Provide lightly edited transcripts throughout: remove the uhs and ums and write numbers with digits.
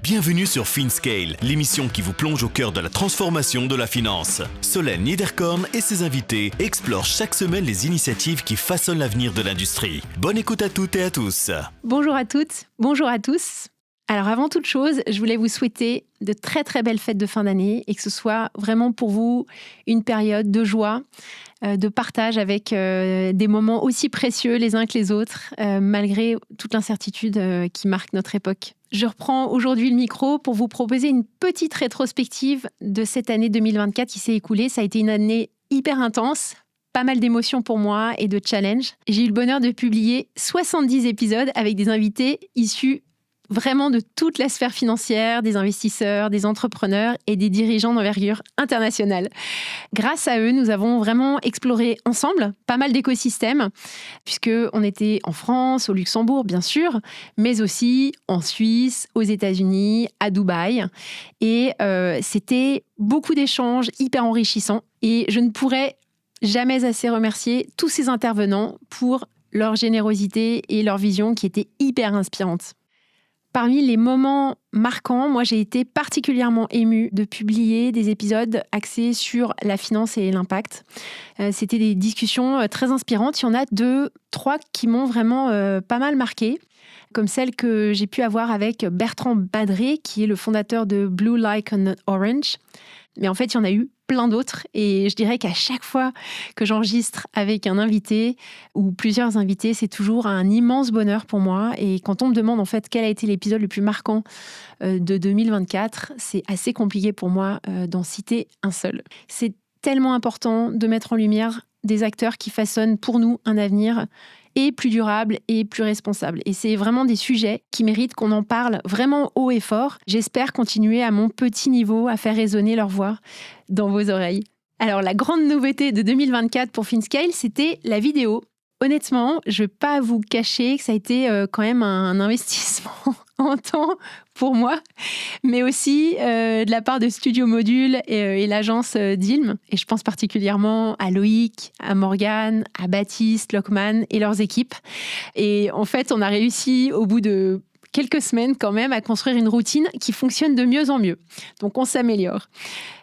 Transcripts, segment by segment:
Bienvenue sur FinScale, l'émission qui vous plonge au cœur de la transformation de la finance. Solène Niederkorn et ses invités explorent chaque semaine les initiatives qui façonnent l'avenir de l'industrie. Bonne écoute à toutes et à tous. Bonjour à toutes, bonjour à tous. Alors avant toute chose, je voulais vous souhaiter de très très belles fêtes de fin d'année et que ce soit vraiment pour vous une période de joie, de partage avec des moments aussi précieux les uns que les autres, malgré toute l'incertitude qui marque notre époque. Je reprends aujourd'hui le micro pour vous proposer une petite rétrospective de cette année 2024 qui s'est écoulée. Ça a été une année hyper intense, pas mal d'émotions pour moi et de challenges. J'ai eu le bonheur de publier 70 épisodes avec des invités issus vraiment de toute la sphère financière, des investisseurs, des entrepreneurs et des dirigeants d'envergure internationale. Grâce à eux, nous avons vraiment exploré ensemble pas mal d'écosystèmes, puisqu'on était en France, au Luxembourg, bien sûr, mais aussi en Suisse, aux États-Unis, à Dubaï. Et c'était beaucoup d'échanges hyper enrichissants. Et je ne pourrais jamais assez remercier tous ces intervenants pour leur générosité et leur vision qui était hyper inspirante. Parmi les moments marquants, moi j'ai été particulièrement émue de publier des épisodes axés sur la finance et l'impact. C'était des discussions très inspirantes. Il y en a 2, 3 qui m'ont vraiment pas mal marquée, comme celle que j'ai pu avoir avec Bertrand Badré, qui est le fondateur de Blue Like an Orange. Mais en fait, il y en a eu plein d'autres et je dirais qu'à chaque fois que j'enregistre avec un invité ou plusieurs invités, c'est toujours un immense bonheur pour moi. Et quand on me demande en fait quel a été l'épisode le plus marquant de 2024, c'est assez compliqué pour moi d'en citer un seul. C'est tellement important de mettre en lumière des acteurs qui façonnent pour nous un avenir et plus durable et plus responsable. Et c'est vraiment des sujets qui méritent qu'on en parle vraiment haut et fort. J'espère continuer à mon petit niveau à faire résonner leur voix dans vos oreilles. Alors, la grande nouveauté de 2024 pour FinScale, c'était la vidéo. Honnêtement, je ne vais pas vous cacher que ça a été quand même un investissement en temps pour moi, mais aussi de la part de Studio Module et l'agence Dilm. Et je pense particulièrement à Loïc, à Morgane, à Baptiste, Lockman et leurs équipes. Et en fait, on a réussi au bout de quelques semaines quand même à construire une routine qui fonctionne de mieux en mieux. Donc, on s'améliore.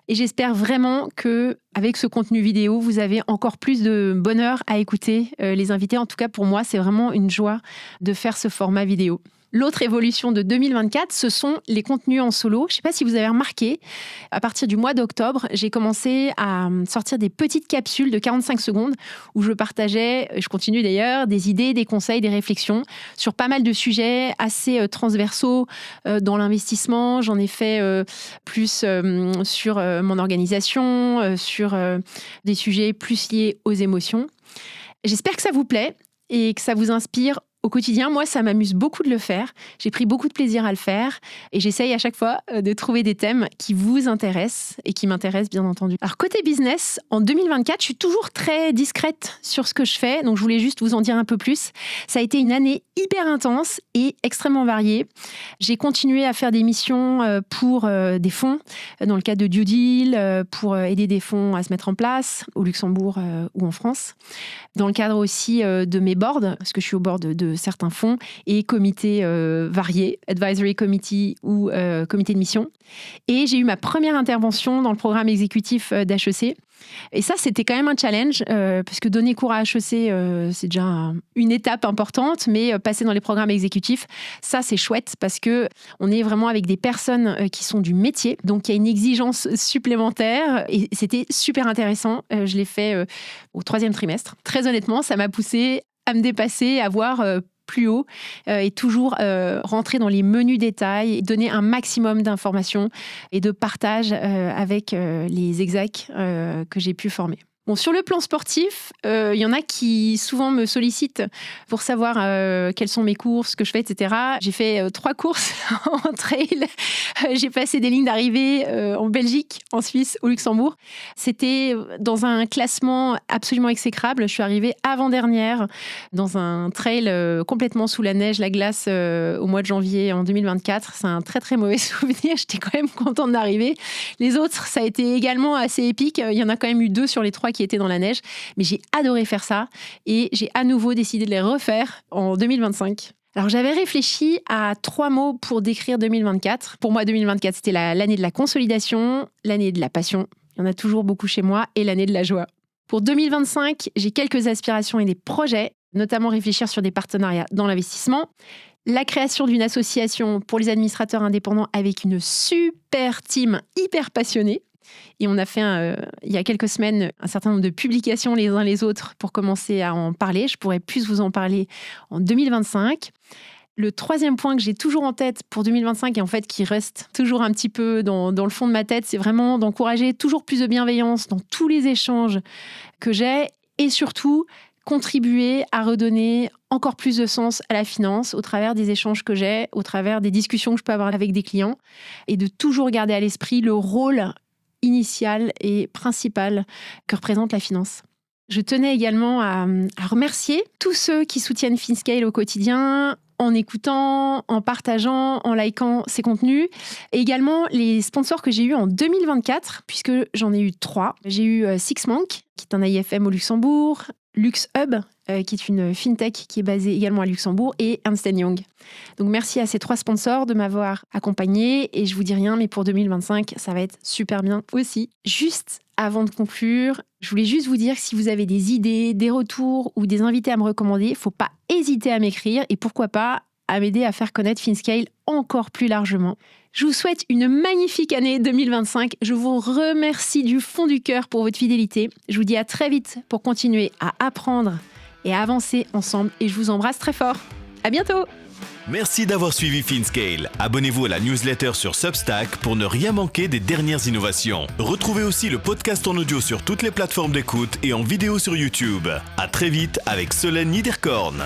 Et j'espère vraiment qu'avec ce contenu vidéo, vous avez encore plus de bonheur à écouter les invités. En tout cas, pour moi, c'est vraiment une joie de faire ce format vidéo. L'autre évolution de 2024, ce sont les contenus en solo. Je ne sais pas si vous avez remarqué, à partir du mois d'octobre, j'ai commencé à sortir des petites capsules de 45 secondes où je partageais, je continue d'ailleurs, des idées, des conseils, des réflexions sur pas mal de sujets assez transversaux dans l'investissement. J'en ai fait plus sur mon organisation, sur des sujets plus liés aux émotions. J'espère que ça vous plaît et que ça vous inspire au quotidien. Moi, ça m'amuse beaucoup de le faire. J'ai pris beaucoup de plaisir à le faire et j'essaye à chaque fois de trouver des thèmes qui vous intéressent et qui m'intéressent, bien entendu. Alors, côté business, en 2024, je suis toujours très discrète sur ce que je fais, donc je voulais juste vous en dire un peu plus. Ça a été une année hyper intense et extrêmement variée. J'ai continué à faire des missions pour des fonds, dans le cadre de Due Deal, pour aider des fonds à se mettre en place, au Luxembourg ou en France. Dans le cadre aussi de mes boards, parce que je suis au board de certains fonds et comités variés, advisory committee ou comité de mission. Et j'ai eu ma première intervention dans le programme exécutif d'HEC. Et ça, c'était quand même un challenge, parce que donner cours à HEC, c'est déjà une étape importante, mais passer dans les programmes exécutifs, ça, c'est chouette, parce qu'on est vraiment avec des personnes qui sont du métier. Donc, il y a une exigence supplémentaire, et c'était super intéressant. Je l'ai fait au 3e trimestre. Très honnêtement, ça m'a poussée à me dépasser, à voir plus haut et toujours rentrer dans les menus détails, donner un maximum d'informations et de partage avec les execs que j'ai pu former. Bon, sur le plan sportif, il y en a qui souvent me sollicitent pour savoir quelles sont mes courses, ce que je fais, etc. J'ai fait 3 courses en trail. J'ai passé des lignes d'arrivée en Belgique, en Suisse, au Luxembourg. C'était dans un classement absolument exécrable. Je suis arrivée avant-dernière dans un trail complètement sous la neige, la glace au mois de janvier en 2024. C'est un très très mauvais souvenir. J'étais quand même contente d'arriver. Les autres, ça a été également assez épique. Il y en a quand même eu 2 sur les 3 qui étaient dans la neige. Mais j'ai adoré faire ça et j'ai à nouveau décidé de les refaire en 2025. Alors, j'avais réfléchi à 3 mots pour décrire 2024. Pour moi, 2024, c'était l'année de la consolidation, l'année de la passion, il y en a toujours beaucoup chez moi, et l'année de la joie. Pour 2025, j'ai quelques aspirations et des projets, notamment réfléchir sur des partenariats dans l'investissement, la création d'une association pour les administrateurs indépendants avec une super team hyper passionnée. Et on a fait, il y a quelques semaines, un certain nombre de publications les uns les autres pour commencer à en parler. Je pourrais plus vous en parler en 2025. Le troisième point que j'ai toujours en tête pour 2025 et en fait qui reste toujours un petit peu dans le fond de ma tête, c'est vraiment d'encourager toujours plus de bienveillance dans tous les échanges que j'ai et surtout contribuer à redonner encore plus de sens à la finance au travers des échanges que j'ai, au travers des discussions que je peux avoir avec des clients et de toujours garder à l'esprit le rôle initial et principal que représente la finance. Je tenais également à remercier tous ceux qui soutiennent FinScale au quotidien, en écoutant, en partageant, en likant ces contenus. Et également les sponsors que j'ai eus en 2024, puisque j'en ai eu 3. J'ai eu Sixmonk, qui est un AIFM au Luxembourg, LuxHub, qui est une fintech qui est basée également à Luxembourg, et Ernst & Young. Donc merci à ces 3 sponsors de m'avoir accompagné. Et je vous dis rien, mais pour 2025, ça va être super bien aussi. Juste avant de conclure, je voulais juste vous dire que si vous avez des idées, des retours ou des invités à me recommander, il ne faut pas hésiter à m'écrire et pourquoi pas à m'aider à faire connaître FinScale encore plus largement. Je vous souhaite une magnifique année 2025. Je vous remercie du fond du cœur pour votre fidélité. Je vous dis à très vite pour continuer à apprendre et à avancer ensemble. Et je vous embrasse très fort. À bientôt! Merci d'avoir suivi FinScale. Abonnez-vous à la newsletter sur Substack pour ne rien manquer des dernières innovations. Retrouvez aussi le podcast en audio sur toutes les plateformes d'écoute et en vidéo sur YouTube. À très vite avec Solène Niederkorn.